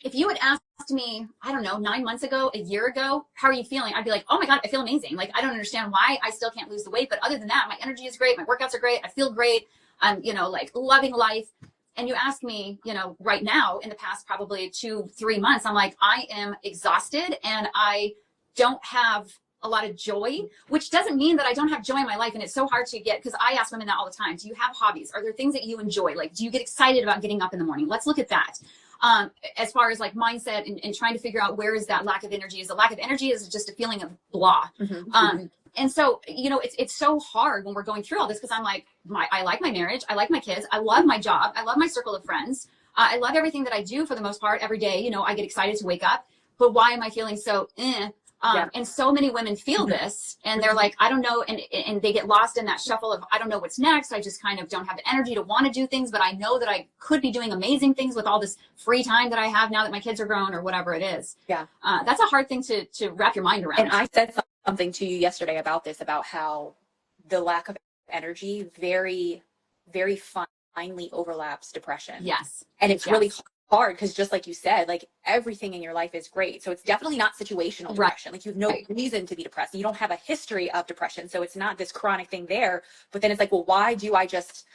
If you had asked me, I don't know, 9 months ago, a year ago, how are you feeling? I'd be like, oh my God, I feel amazing. Like, I don't understand why I still can't lose the weight. But other than that, my energy is great. My workouts are great. I feel great. I'm, like loving life. And you ask me, right now in the past, probably 2-3 months, I'm like, I am exhausted and I don't have a lot of joy, which doesn't mean that I don't have joy in my life. And it's so hard to get, because I ask women that all the time. Do you have hobbies? Are there things that you enjoy? Like, do you get excited about getting up in the morning? Let's look at that. As far as like mindset and trying to figure out where is that lack of energy, is the lack of energy is just a feeling of blah. And so, it's so hard when we're going through all this, because I'm like, I like my marriage. I like my kids. I love my job. I love my circle of friends. I love everything that I do for the most part every day. I get excited to wake up, but why am I feeling so, And so many women feel this, and they're like, I don't know. And they get lost in that shuffle of, I don't know what's next. I just kind of don't have the energy to want to do things, but I know that I could be doing amazing things with all this free time that I have now that my kids are grown, or whatever it is. Yeah. That's a hard thing to wrap your mind around. And I said something to you yesterday about this, about how the lack of energy very, very finely overlaps depression. Yes. And it's really hard, because just like you said, like everything in your life is great. So it's definitely not situational depression. Like you have no reason to be depressed. You don't have a history of depression. So it's not this chronic thing there. But then it's like, well, why do I just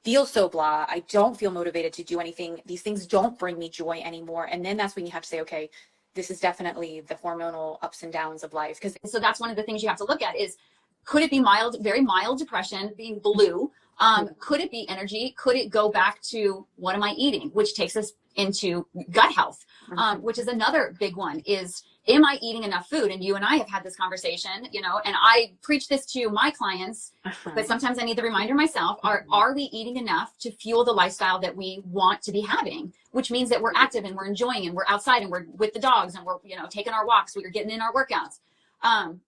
feel so blah? I don't feel motivated to do anything. These things don't bring me joy anymore. And then that's when you have to say, okay, this is definitely the hormonal ups and downs of life. So that's one of the things you have to look at is, could it be mild, very mild depression, being blue? Could it be energy? Could it go back to what am I eating? Which takes us into gut health, which is another big one, is, am I eating enough food? And you and I have had this conversation, and I preach this to my clients, but sometimes I need the reminder myself. Are we eating enough to fuel the lifestyle that we want to be having? Which means that we're active and we're enjoying and we're outside and we're with the dogs and we're, taking our walks. We're getting in our workouts.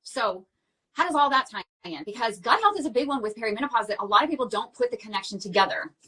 So how does all that tie in? Because gut health is a big one with perimenopause that a lot of people don't put the connection together.